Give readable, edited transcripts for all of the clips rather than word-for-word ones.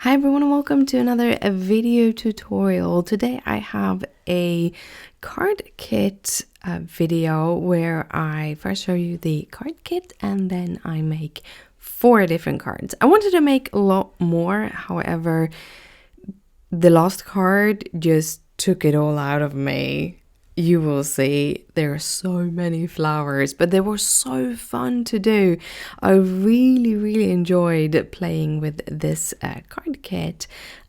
Hi everyone and welcome to another video tutorial. Today I have a card kit video where I first show you the card kit and then I make 4 different cards. I wanted to make a lot more, however, the last card just took it all out of me. You will see there are so many flowers, but they were so fun to do. I really enjoyed playing with this card kit,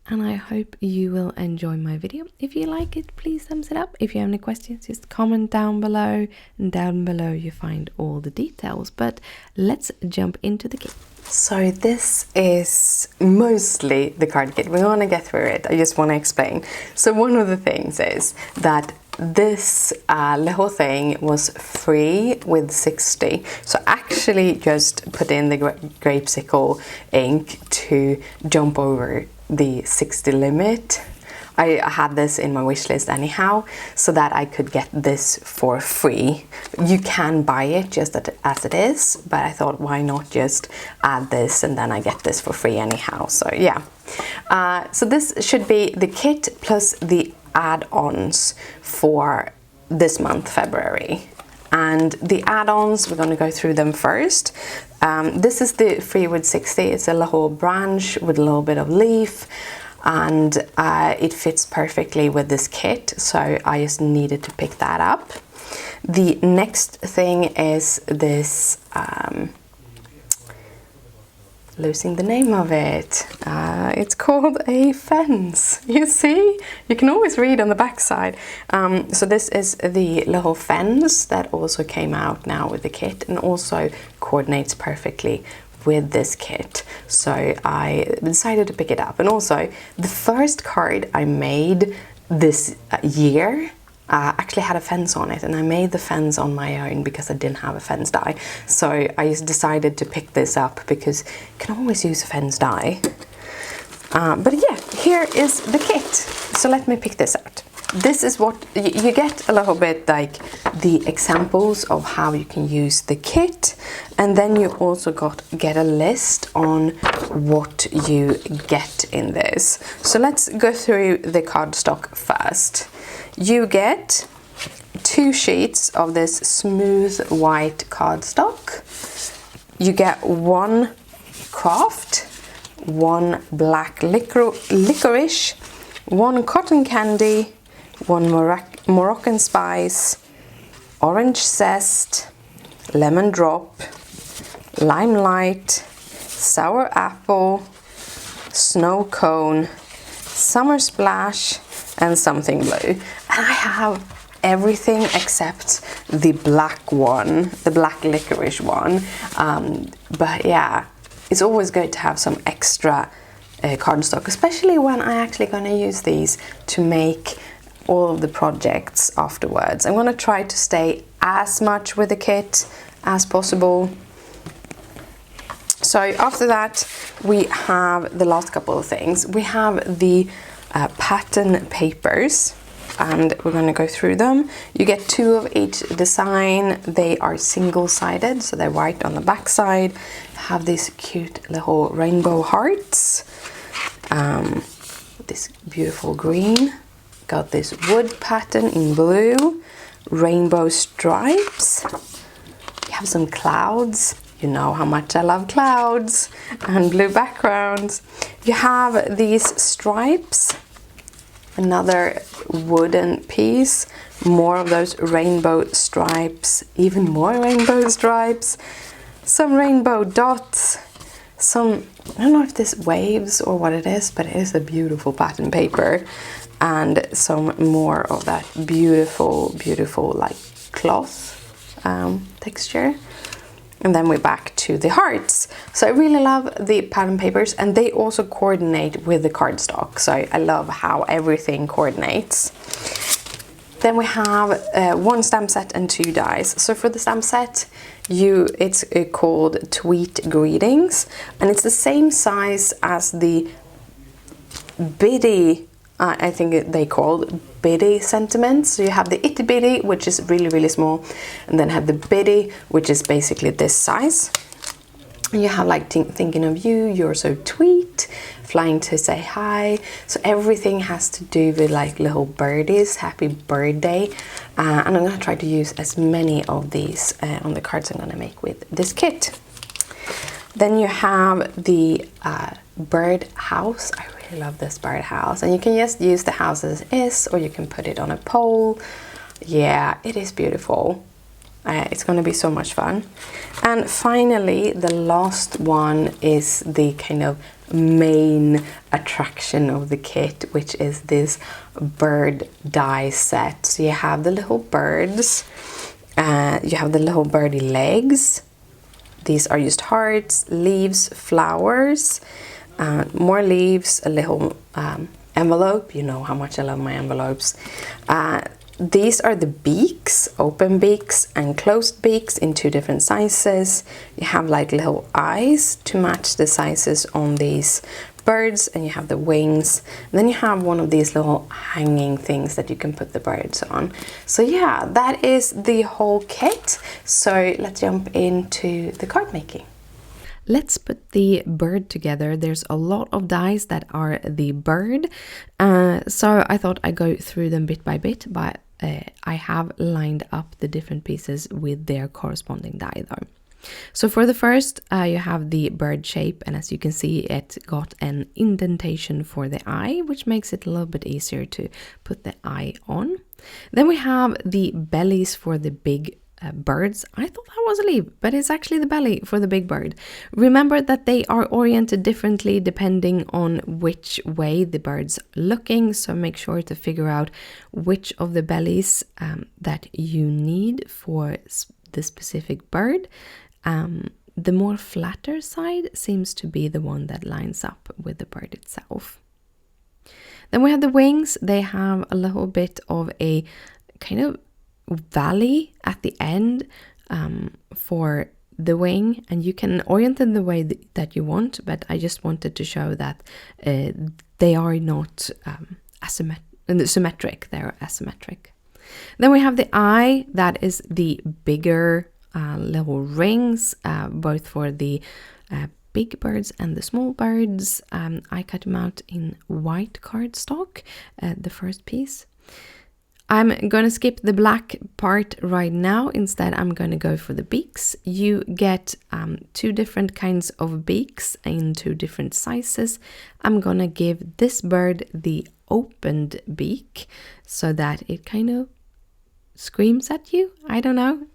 and I hope you will enjoy my video. If you like it, please thumbs it up. If you have any questions, just comment down below, and down below you find all the details. But let's jump into the kit. So this is mostly the card kit. We want to get through it. I just want to explain. So one of the things is that this little thing was free with 60. So actually just put in the grapesicle ink to jump over the 60 limit. I had this in my wish list anyhow, so that I could get this for free. You can buy it just as it is, but I thought why not just add this and then I get this for free anyhow. So yeah, so this should be the kit plus the add-ons for this month, February. And the add-ons, we're going to go through them first. This is the free with 60. It's a little branch with a little bit of leaf, and it fits perfectly with this kit, so I just needed to pick that up. The next thing is this, losing the name of it. It's called a fence. You see? You can always read on the back side. So this is the little fence that also came out now with the kit and also coordinates perfectly with this kit. So I decided to pick it up. And also the first card I made this year actually had a fence on it, and I made the fence on my own because I didn't have a fence die. So I just decided to pick this up because you can always use a fence die. But yeah, here is the kit. So let me pick this out. This is what you get, a little bit like the examples of how you can use the kit, and then you also get a list on what you get in this. So let's go through the cardstock first. You get 2 sheets of this smooth white cardstock. You get 1 craft, 1 black licorice, 1 cotton candy, 1 Moroccan spice, orange zest, lemon drop, limelight, sour apple, snow cone, summer splash, and something blue. And I have everything except the black one, the black licorice one. But yeah, it's always good to have some extra cardstock, especially when I'm actually going to use these to make all of the projects afterwards. I'm going to try to stay as much with the kit as possible. So after that, we have the last couple of things. We have the pattern papers, and we're going to go through them. You get 2 of each design. They are single-sided, so they're white on the back side. Have these cute little rainbow hearts. This beautiful green. Got this wood pattern in blue, rainbow stripes. You have some clouds. You know how much I love clouds, and blue backgrounds. You have these stripes, another wooden piece, more of those rainbow stripes, even more rainbow stripes, some rainbow dots, some, I don't know if this waves or what it is, but it is a beautiful pattern paper, and some more of that beautiful like cloth texture. And then we're back to the hearts. So I really love the pattern papers, and they also coordinate with the cardstock. So I love how everything coordinates. Then we have 1 stamp set and 2 dies. So for the stamp set, it's called Tweet Greetings, and it's the same size as the Biddy, I think they called Biddy sentiments. So you have the itty bitty, which is really small, and then have the Biddy, which is basically this size. You have like thinking of you, you're so tweet, flying to say hi. So everything has to do with like little birdies, happy birthday. And I'm gonna try to use as many of these on the cards I'm gonna make with this kit. Then you have the bird house. I really love this bird house. And you can just use the house as is, or you can put it on a pole. Yeah, it is beautiful. It's going to be so much fun. And finally, the last one is the kind of main attraction of the kit, which is this bird die set. So you have the little birds, you have the little birdie legs. These are just hearts, leaves, flowers, more leaves, a little envelope. You know how much I love my envelopes. These are the beaks, open beaks and closed beaks in 2 different sizes. You have like little eyes to match the sizes on these birds, and you have the wings. And then you have one of these little hanging things that you can put the birds on. So yeah, that is the whole kit. So let's jump into the card making. Let's put the bird together. There's a lot of dies that are the bird. So I thought I'd go through them bit by bit, but I have lined up the different pieces with their corresponding die though. So for the first, you have the bird shape, and as you can see, it got an indentation for the eye, which makes it a little bit easier to put the eye on. Then we have the bellies for the big birds. I thought that was a leaf, but it's actually the belly for the big bird. Remember that they are oriented differently depending on which way the bird's looking, so make sure to figure out which of the bellies that you need for the specific bird. The more flatter side seems to be the one that lines up with the bird itself. Then we have the wings. They have a little bit of a kind of valley at the end for the wing, and you can orient them the way that you want, but I just wanted to show that they are not symmetric, they're asymmetric. Then we have the eye, that is the bigger little rings, both for the big birds and the small birds. I cut them out in white cardstock, the first piece. I'm going to skip the black part right now. Instead, I'm going to go for the beaks. You get 2 different kinds of beaks in 2 different sizes. I'm going to give this bird the opened beak so that it kind of screams at you. I don't know.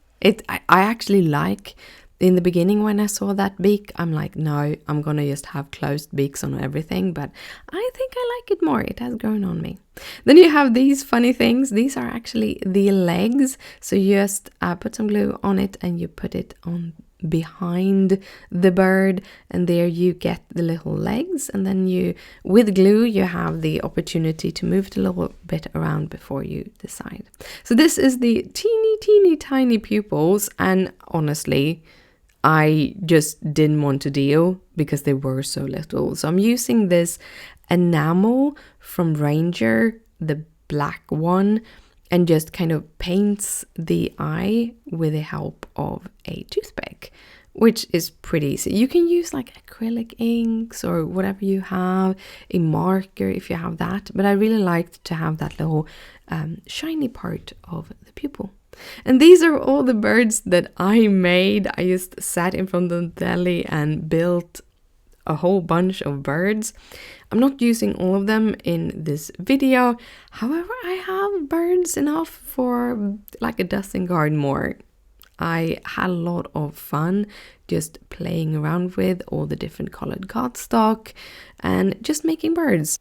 I actually like, in the beginning when I saw that beak, I'm like, no, I'm gonna just have closed beaks on everything, but I think I like it more. It has grown on me. Then you have these funny things. These are actually the legs. So you just put some glue on it and you put it on behind the bird, and there you get the little legs, and then you, with glue, you have the opportunity to move it a little bit around before you decide. So this is the teeny tiny pupils, and honestly I just didn't want to deal because they were so little. So I'm using this enamel from Ranger, the black one, and just kind of paints the eye with the help of a toothpick, which is pretty easy. You can use like acrylic inks or whatever you have, a marker if you have that, but I really liked to have that little shiny part of the pupil. And these are all the birds that I made. I just sat in front of the deli and built a whole bunch of birds. I'm not using all of them in this video. However, I have birds enough for like a dozen guard more. I had a lot of fun just playing around with all the different colored cardstock and just making birds.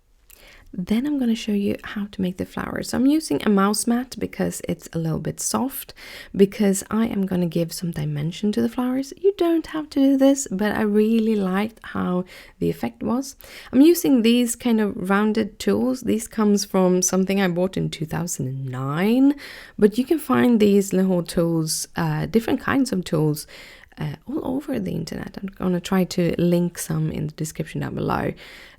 Then I'm going to show you how to make the flowers. So I'm using a mouse mat because it's a little bit soft, because I am going to give some dimension to the flowers. You don't have to do this, but I really liked how the effect was. I'm using these kind of rounded tools. These comes from something I bought in 2009, but you can find these little tools, different kinds of tools, all over the internet. I'm going to try to link some in the description down below.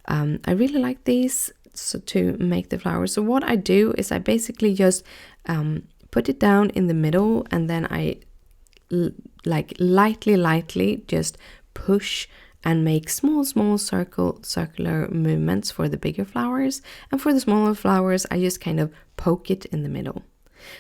I really like these. So to make the flowers, so what I do is I basically just put it down in the middle, and then I like lightly just push and make small circular movements for the bigger flowers, and for the smaller flowers I just kind of poke it in the middle.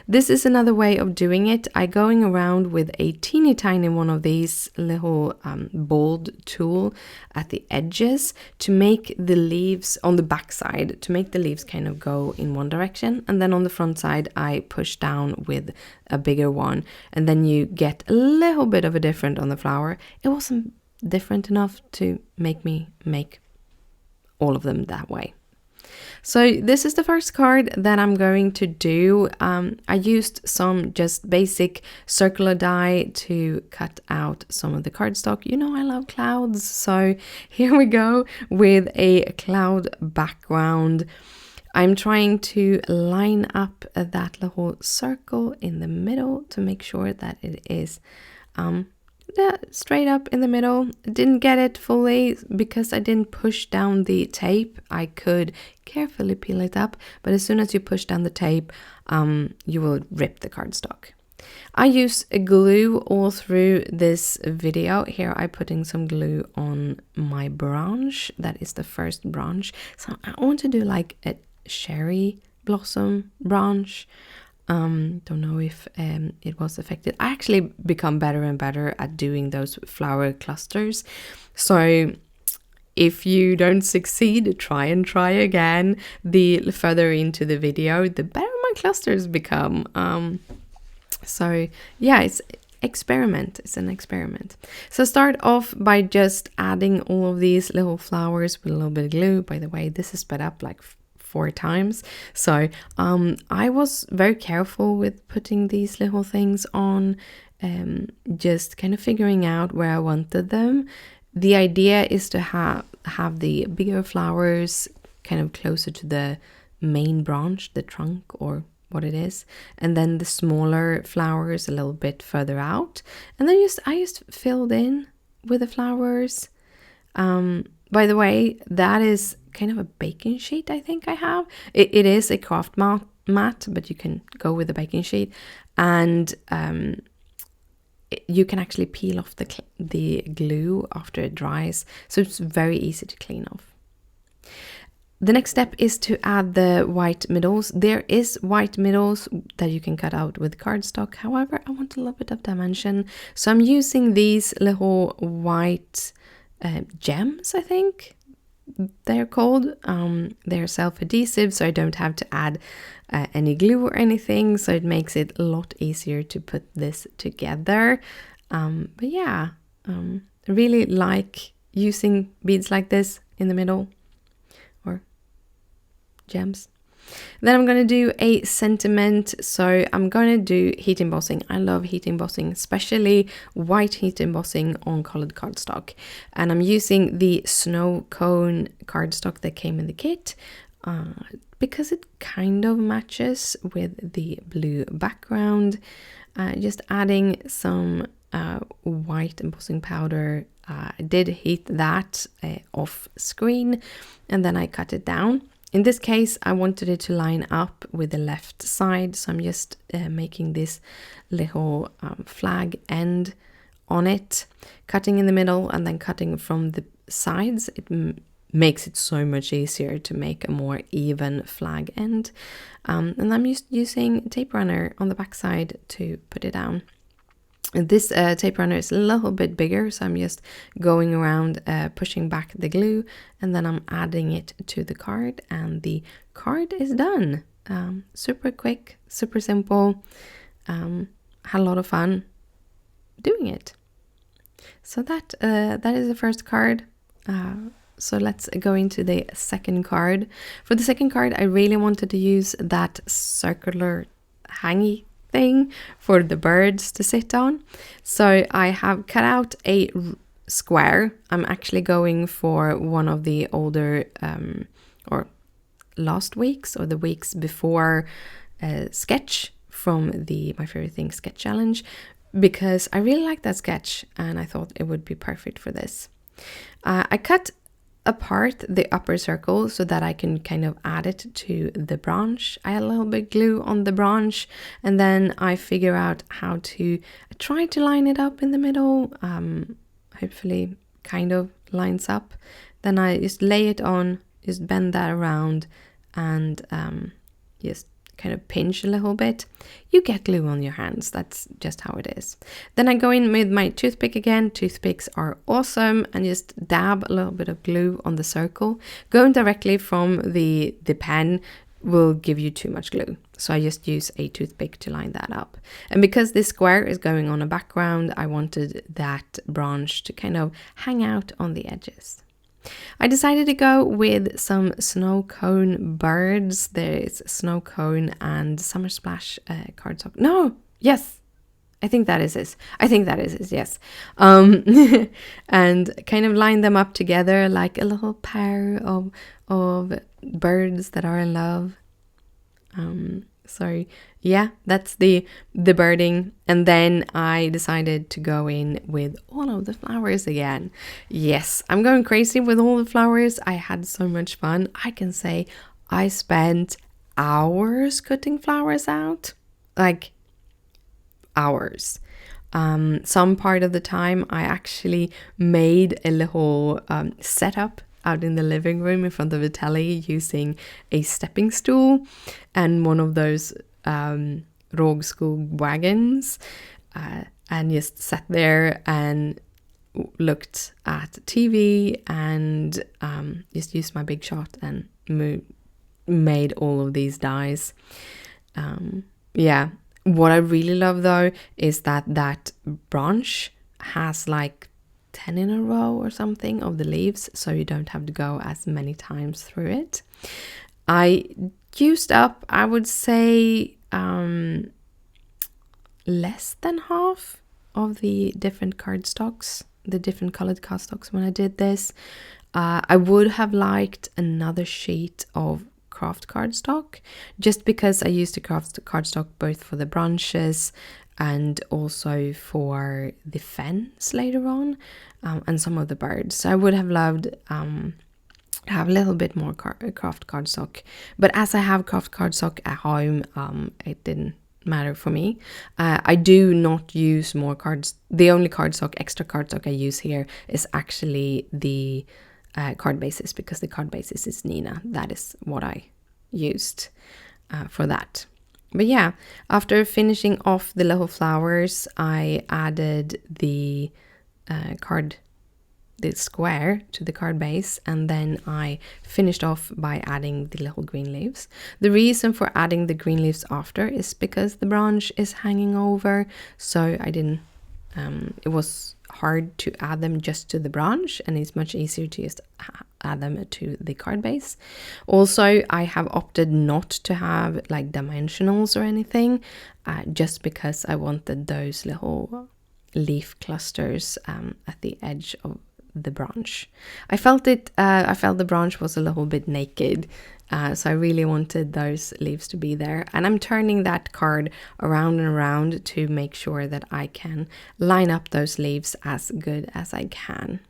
This is another way of doing it. I going around with a teeny tiny one of these little bold tool at the edges to make the leaves on the back side, to make the leaves kind of go in one direction, and then on the front side I push down with a bigger one, and then you get a little bit of a different on the flower. It wasn't different enough to make me make all of them that way. So this is the first card that I'm going to do. I used some just basic circular die to cut out some of the cardstock. You know I love clouds, so here we go with a cloud background. I'm trying to line up that little circle in the middle to make sure that it is straight up in the middle. Didn't get it fully because I didn't push down the tape. I could carefully peel it up, but as soon as you push down the tape, you will rip the cardstock. I use a glue all through this video. Here I'm putting some glue on my branch. That is the first branch. So I want to do like a cherry blossom branch. Don't know if it was affected. I actually become better and better at doing those flower clusters. So if you don't succeed, try again. The further into the video, the better my clusters become. So yeah, it's an experiment. So start off by just adding all of these little flowers with a little bit of glue. By the way, this is sped up like 4 times. So I was very careful with putting these little things on, just kind of figuring out where I wanted them. The idea is to have the bigger flowers kind of closer to the main branch, the trunk or what it is, and then the smaller flowers a little bit further out. And then I just filled in with the flowers. By the way, that is kind of a baking sheet I think I have. It is a craft mat, but you can go with a baking sheet, and you can actually peel off the glue after it dries, so it's very easy to clean off. The next step is to add the white middles. There is white middles that you can cut out with cardstock. However, I want a little bit of dimension, so I'm using these little white gems, I think they're called. They're self-adhesive, so I don't have to add any glue or anything, so it makes it a lot easier to put this together. But yeah, I really like using beads like this in the middle, or gems. Then I'm going to do a sentiment. So I'm going to do heat embossing. I love heat embossing, especially white heat embossing on colored cardstock. And I'm using the snow cone cardstock that came in the kit because it kind of matches with the blue background. Just adding some white embossing powder. I did heat that off screen, and then I cut it down. In this case, I wanted it to line up with the left side, so I'm just making this little flag end on it, cutting in the middle and then cutting from the sides. It makes it so much easier to make a more even flag end. And I'm just using tape runner on the back side to put it down. This tape runner is a little bit bigger, so I'm just going around pushing back the glue, and then I'm adding it to the card, and the card is done. Super quick, super simple. Had a lot of fun doing it. So that is the first card. So let's go into the second card. For the second card, I really wanted to use that circular hangy thing for the birds to sit on. So I have cut out a square. I'm actually going for one of the older or last weeks or the weeks before sketch from the My Favorite Thing sketch challenge, because I really like that sketch and I thought it would be perfect for this. I cut apart the upper circle so that I can kind of add it to the branch. I had a little bit glue on the branch, and then I figure out how to try to line it up in the middle. Hopefully kind of lines up. Then I just lay it on, just bend that around, and just kind of pinch a little bit. You get glue on your hands. That's just how it is. Then I go in with my toothpick again. Toothpicks are awesome, and just dab a little bit of glue on the circle. Going directly from the pen will give you too much glue. So I just use a toothpick to line that up. And because this square is going on a background, I wanted that branch to kind of hang out on the edges. I decided to go with some snow cone birds. There's snow cone and summer splash cardstock. No, yes, I think that is it. Yes. And kind of line them up together like a little pair of birds that are in love. So yeah, that's the birding. And then I decided to go in with all of the flowers again. Yes, I'm going crazy with all the flowers. I had so much fun. I can say I spent hours cutting flowers out, like hours. Some part of the time I actually made a little setup out in the living room in front of the telly using a stepping stool and one of those Rågskog wagons, and just sat there and looked at TV and just used my big shot and made all of these dies. Yeah, what I really love though is that branch has like 10 in a row or something of the leaves, so you don't have to go as many times through it. I used up, I would say, less than half of the different cardstocks, the different colored cardstocks when I did this. I would have liked another sheet of craft cardstock, just because I used the craft cardstock both for the branches and also for the fence later on, and some of the birds. So I would have loved to have a little bit more craft cardstock, but as I have craft cardstock at home, it didn't matter for me. I do not use more cards. The only extra cardstock I use here is actually the card bases, because the card bases is Nina. That is what I used for that. But yeah, after finishing off the little flowers, I added the square to the card base, and then I finished off by adding the little green leaves. The reason for adding the green leaves after is because the branch is hanging over, so I didn't, it was hard to add them just to the branch, and it's much easier to just add them to the card base. Also, I have opted not to have like dimensionals or anything, just because I wanted those little leaf clusters at the edge of the branch. I felt the branch was a little bit naked, so I really wanted those leaves to be there, and I'm turning that card around and around to make sure that I can line up those leaves as good as I can.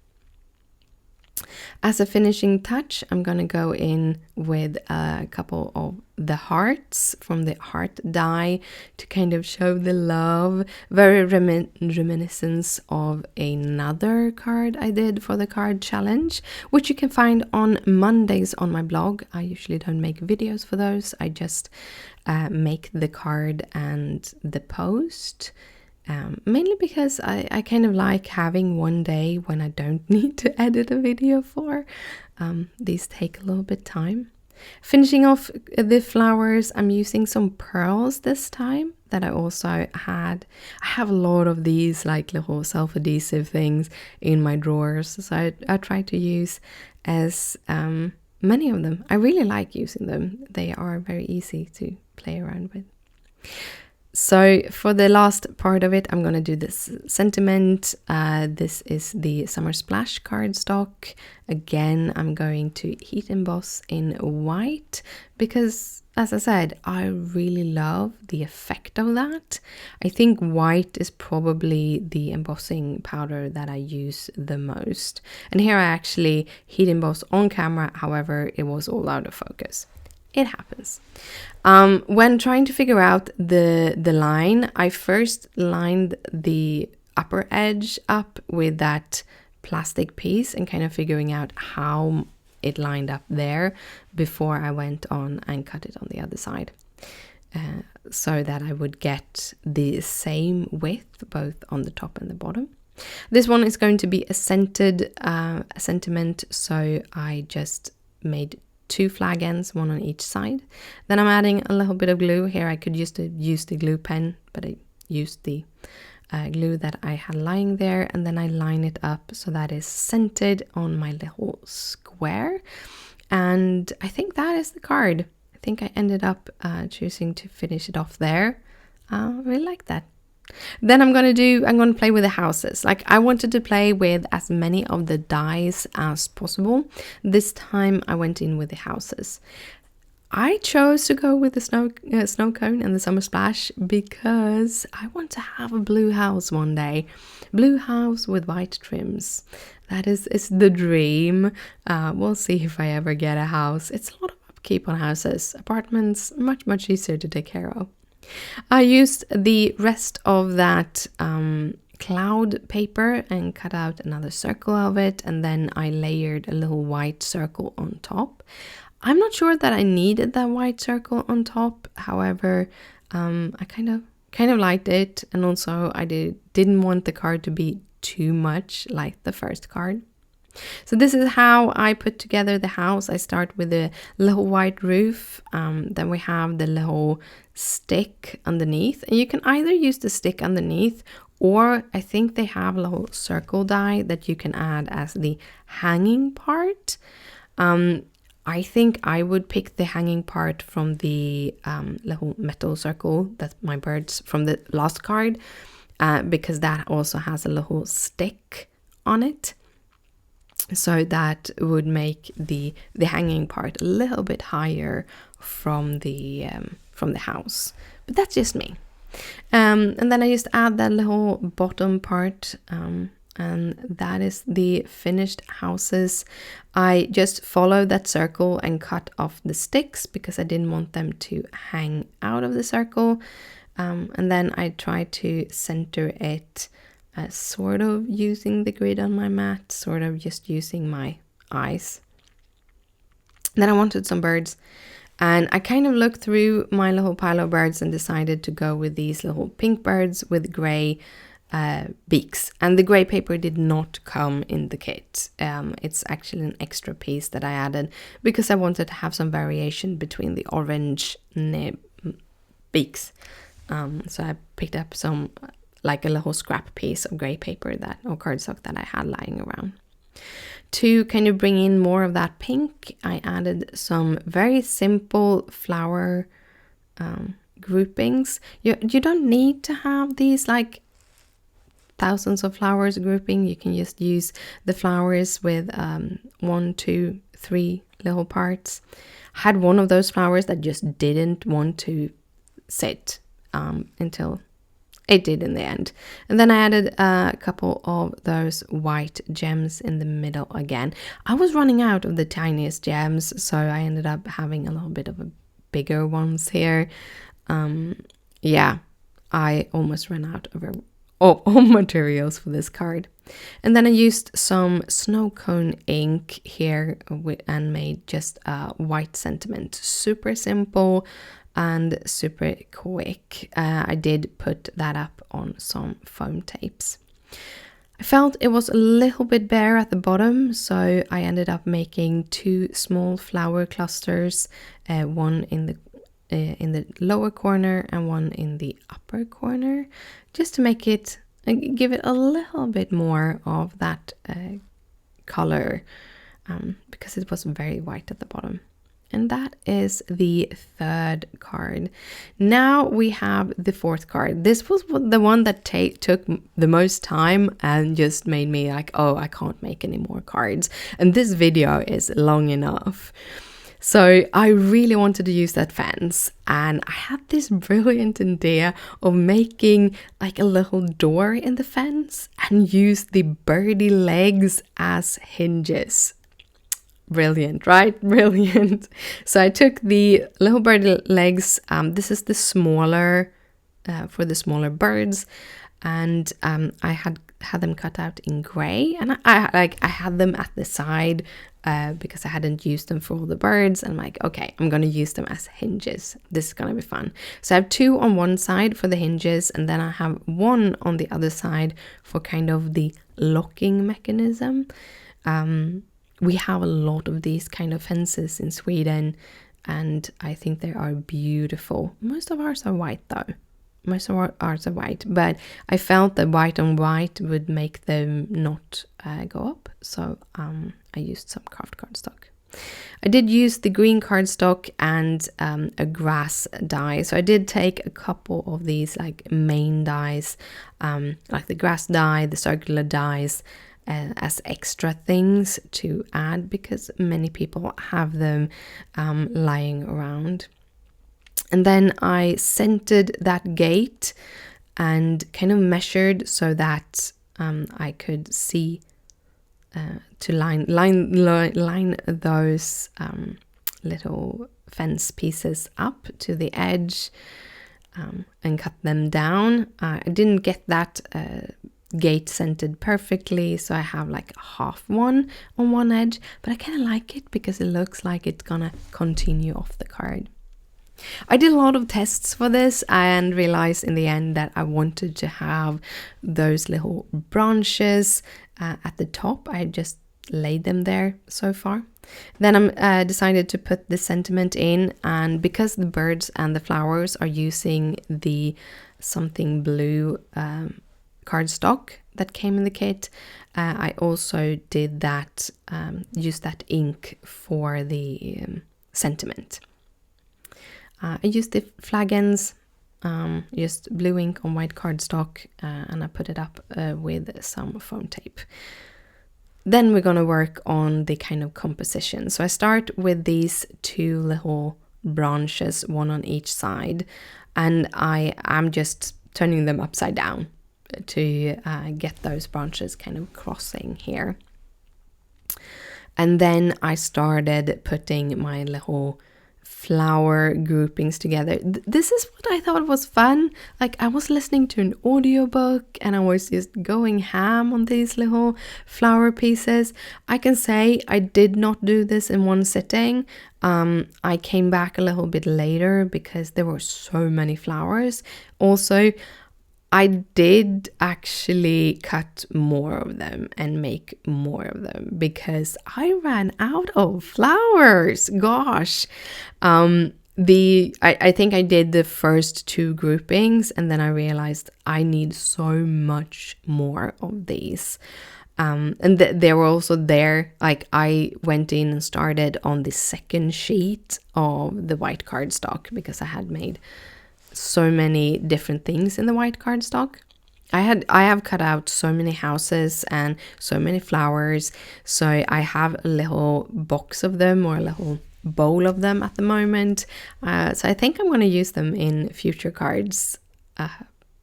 As a finishing touch, I'm gonna go in with a couple of the hearts from the heart die to kind of show the love, very reminiscence of another card I did for the card challenge, which you can find on Mondays on my blog. I usually don't make videos for those. I just make the card and the post. Mainly because I kind of like having one day when I don't need to edit a video for. These take a little bit time. Finishing off the flowers, I'm using some pearls this time that I also had. I have a lot of these like little self-adhesive things in my drawers, so I try to use as many of them. I really like using them. They are very easy to play around with. So for the last part of it, I'm going to do this sentiment. This is the Summer Splash cardstock. Again, I'm going to heat emboss in white because, as I said, I really love the effect of that. I think white is probably the embossing powder that I use the most. And here I actually heat emboss on camera, however, it was all out of focus. It happens. When trying to figure out the line, I first lined the upper edge up with that plastic piece and kind of figuring out how it lined up there before I went on and cut it on the other side. So that I would get the same width both on the top and the bottom. This one is going to be a scented sentiment, so I just made 2 flag ends, one on each side. Then I'm adding a little bit of glue. Here I could use the glue pen, but I used the glue that I had lying there, and then I line it up so that is scented on my little square. And I think that is the card. I think I ended up choosing to finish it off there. I really like that. Then I'm going to play with the houses. Like, I wanted to play with as many of the dies as possible. This time I went in with the houses. I chose to go with the snow cone and the summer splash because I want to have a blue house one day. Blue house with white trims. That is the dream. We'll see if I ever get a house. It's a lot of upkeep on houses. Apartments, much easier to take care of. I used the rest of that cloud paper and cut out another circle of it, and then I layered a little white circle on top. I'm not sure that I needed that white circle on top. However, I kind of liked it, and also I didn't want the card to be too much like the first card. So this is how I put together the house. I start with a little white roof, then we have the little stick underneath, and you can either use the stick underneath, or I think they have a little circle die that you can add as the hanging part. I think I would pick the hanging part from the little metal circle that my birds from the last card, because that also has a little stick on it. So that would make the hanging part a little bit higher from the house. But that's just me. And then I just add that little bottom part, and that is the finished houses. I just followed that circle and cut off the sticks because I didn't want them to hang out of the circle. And then I tried to center it, sort of using the grid on my mat, sort of just using my eyes. Then I wanted some birds, and I kind of looked through my little pile of birds and decided to go with these little pink birds with gray beaks. And the gray paper did not come in the kit. It's actually an extra piece that I added because I wanted to have some variation between the orange beaks. So I picked up some, like a little scrap piece of gray paper or cardstock that I had lying around. To kind of bring in more of that pink, I added some very simple flower groupings. You don't need to have these like thousands of flowers grouping. You can just use the flowers with 1, 2, 3 little parts. I had one of those flowers that just didn't want to sit until it did in the end. And then I added a couple of those white gems in the middle again. I was running out of the tiniest gems, so I ended up having a little bit of a bigger ones here. Yeah, I almost ran out of all materials for this card. And then I used some snow cone ink here and made just a white sentiment. Super simple and super quick. I did put that up on some foam tapes. I felt it was a little bit bare at the bottom, so I ended up making 2 small flower clusters, one in the lower corner and one in the upper corner, just to make it, give it a little bit more of that color, because it was very white at the bottom. And that is the 3rd card. Now we have the 4th card. This was the one that took the most time and just made me like, oh, I can't make any more cards. And this video is long enough. So I really wanted to use that fence. And I had this brilliant idea of making like a little door in the fence and use the birdie legs as hinges. Brilliant, right? Brilliant. So I took the little bird legs. This is the smaller, for the smaller birds. And I had had them cut out in grey, and I had them at the side because I hadn't used them for all the birds, and I'm like, okay, I'm gonna use them as hinges. This is gonna be fun. So I have 2 on one side for the hinges, and then I have 1 on the other side for kind of the locking mechanism. We have a lot of these kind of fences in Sweden, and I think they are beautiful. Most of ours are white though. Most of ours are white, but I felt that white on white would make them not go up, so I used some craft cardstock. I did use the green cardstock and a grass dye, so I did take a couple of these like main dyes, like the grass dye, the circular dyes, as extra things to add because many people have them lying around. And then I centered that gate and kind of measured so that I could see to line those little fence pieces up to the edge and cut them down. I didn't get that gate centered perfectly, so I have like half one on one edge, but I kind of like it because it looks like it's gonna continue off the card. I did a lot of tests for this and realized in the end that I wanted to have those little branches at the top. I just laid them there so far. Then I decided to put the sentiment in, and because the birds and the flowers are using the something blue cardstock that came in the kit, I also did that, use that ink for the sentiment. I used the flagons, just blue ink on white cardstock, and I put it up with some foam tape. Then we're going to work on the kind of composition. So I start with these 2 little branches, 1 on each side, and I am just turning them upside down to get those branches kind of crossing here. And then I started putting my little flower groupings together. This is what I thought was fun. Like, I was listening to an audiobook and I was just going ham on these little flower pieces. I can say I did not do this in one sitting. I came back a little bit later because there were so many flowers. Also, I did actually cut more of them and make more of them because I ran out of flowers. Gosh. I think I did the first 2 groupings and then I realized I need so much more of these. And they were also there. Like, I went in and started on the second sheet of the white cardstock because I had made so many different things in the white cardstock. I have cut out so many houses and so many flowers, so I have a little box of them or a little bowl of them at the moment. So I think I'm going to use them in future cards,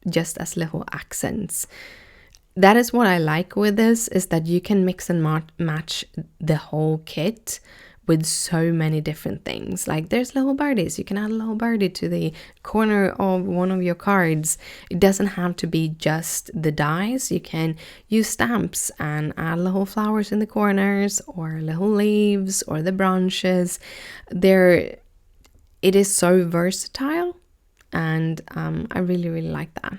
just as little accents. That is what I like with this, is that you can mix and match the whole kit with so many different things. Like, there's little birdies. You can add a little birdie to the corner of one of your cards. It doesn't have to be just the dies. You can use stamps and add little flowers in the corners or little leaves or the branches. It is so versatile, and I really, really like that.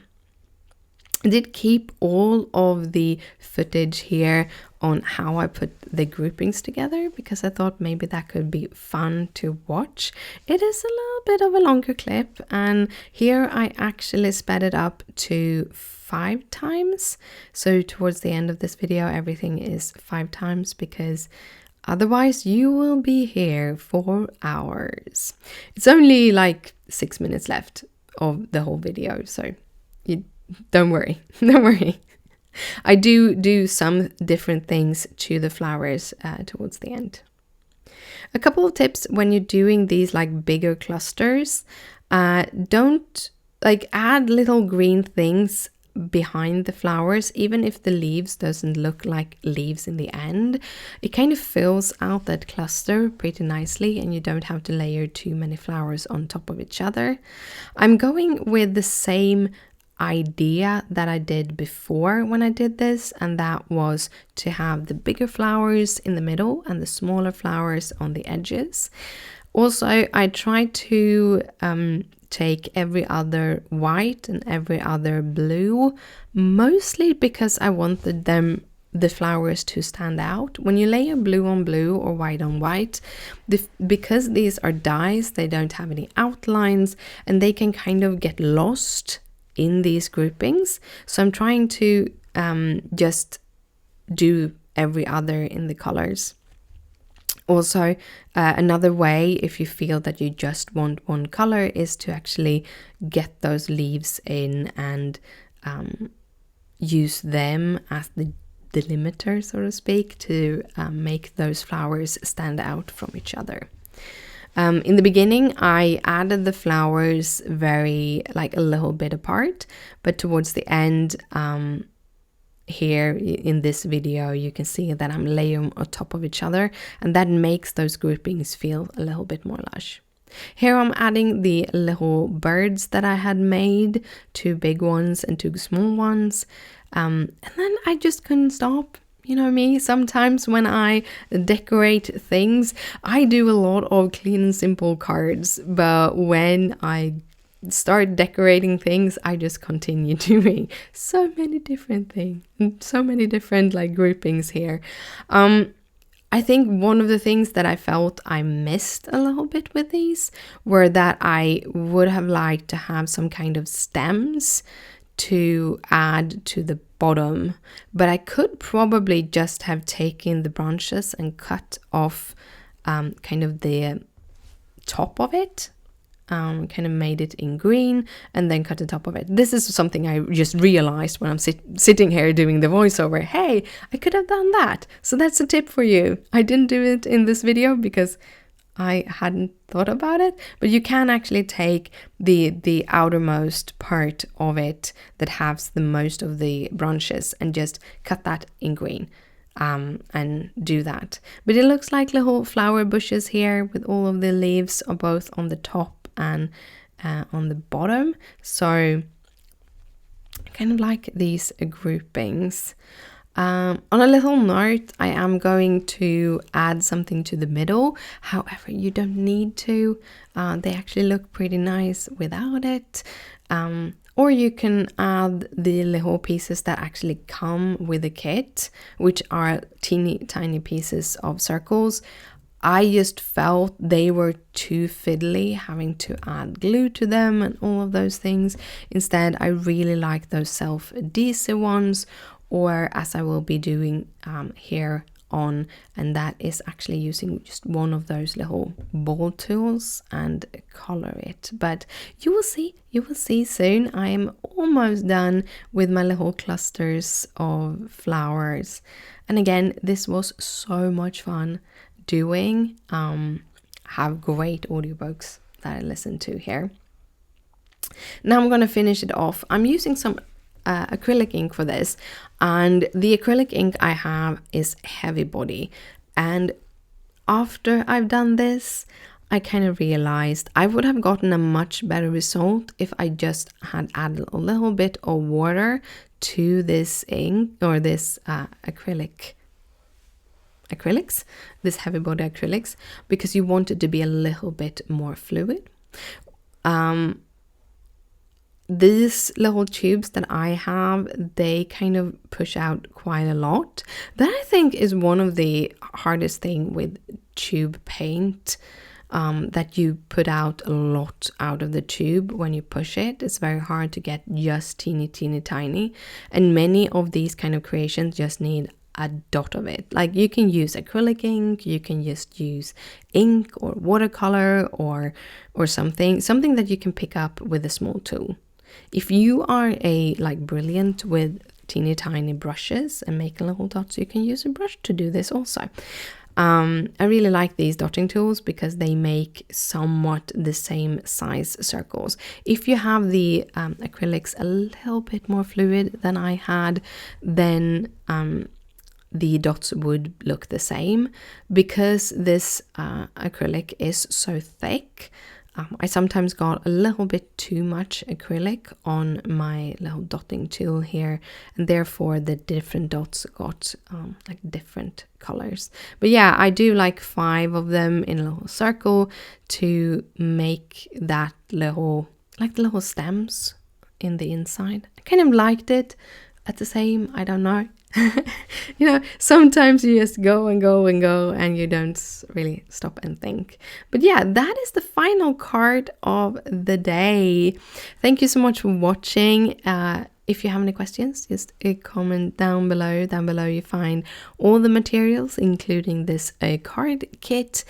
I did keep all of the footage here on how I put the groupings together because I thought maybe that could be fun to watch. It is a little bit of a longer clip, and here I actually sped it up to 5 times. So towards the end of this video, everything is 5 times because otherwise you will be here for hours. It's only like 6 minutes left of the whole video, so don't worry. I do some different things to the flowers towards the end. A couple of tips when you're doing these like bigger clusters, don't like add little green things behind the flowers. Even if the leaves doesn't look like leaves in the end, it kind of fills out that cluster pretty nicely and you don't have to layer too many flowers on top of each other. I'm going with the same idea that I did before when I did this, and that was to have the bigger flowers in the middle and the smaller flowers on the edges. Also, I tried to take every other white and every other blue, mostly because I wanted the flowers to stand out. When you layer blue on blue or white on white, because these are dyes, they don't have any outlines and they can kind of get lost in these groupings. So I'm trying to just do every other in the colors. Also, another way, if you feel that you just want one color, is to actually get those leaves in and use them as the delimiter, so to speak, to make those flowers stand out from each other. In the beginning, I added the flowers very, like, a little bit apart, but towards the end, here in this video, you can see that I'm layering on top of each other, and that makes those groupings feel a little bit more lush. Here I'm adding the little birds that I had made, 2 big ones and 2 small ones. And then I just couldn't stop. You know me, sometimes when I decorate things, I do a lot of clean and simple cards, but when I start decorating things, I just continue doing so many different things, so many different like groupings here. I think one of the things that I felt I missed a little bit with these were that I would have liked to have some kind of stems to add to the bottom, but I could probably just have taken the branches and cut off kind of the top of it, kind of made it in green and then cut the top of it. This is something I just realized when I'm sitting here doing the voiceover. Hey, I could have done that. So that's a tip for you. I didn't do it in this video because I hadn't thought about it, but you can actually take the outermost part of it that has the most of the branches and just cut that in green and do that. But it looks like little flower bushes here with all of the leaves are both on the top and on the bottom. So I kind of like these groupings. On a little note, I am going to add something to the middle. However, you don't need to. They actually look pretty nice without it. Or you can add the little pieces that actually come with the kit, which are teeny tiny pieces of circles. I just felt they were too fiddly, having to add glue to them and all of those things. Instead, I really like those self-adhesive ones, or as I will be doing here on, and that is actually using just one of those little ball tools and color it. But you will see soon. I am almost done with my little clusters of flowers. And again, this was so much fun doing. Have great audiobooks that I listen to here. Now I'm going to finish it off. I'm using some acrylic ink for this, and the acrylic ink I have is heavy body, and after I've done this I kind of realized I would have gotten a much better result if I just had added a little bit of water to this ink or this acrylics, this heavy body acrylics, because you want it to be a little bit more fluid. These little tubes that I have, they kind of push out quite a lot. That I think is one of the hardest thing with tube paint, that you put out a lot out of the tube when you push it. It's very hard to get just teeny tiny, and many of these kind of creations just need a dot of it. Like you can use acrylic ink, you can just use ink or watercolor or something that you can pick up with a small tool. If you are brilliant with teeny tiny brushes and making little dots, you can use a brush to do this also. I really like these dotting tools because they make somewhat the same size circles. If you have the acrylics a little bit more fluid than I had, then the dots would look the same. Because this acrylic is so thick, I sometimes got a little bit too much acrylic on my little dotting tool here, and therefore the different dots got like different colors. But yeah, I do like 5 of them in a little circle to make that little, like the little stems in the inside. I kind of liked it at the same, I don't know. You know, sometimes you just go and go and go and you don't really stop and think. But yeah, that is the final card of the day. Thank you so much for watching. If you have any questions, just comment down below. Down below you find all the materials, including this card kit.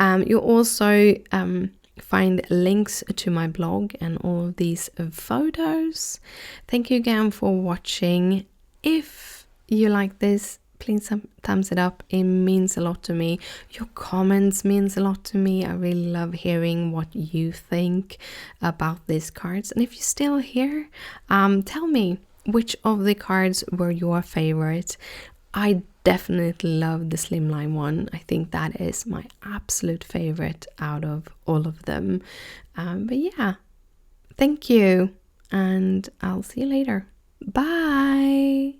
You also find links to my blog and all of these photos. Thank you again for watching. If you like this, please thumbs it up. It means a lot to me. Your comments means a lot to me. I really love hearing what you think about these cards. And if you're still here, tell me which of the cards were your favorite. I definitely love the slimline one. I think that is my absolute favorite out of all of them. But yeah, thank you, and I'll see you later. Bye.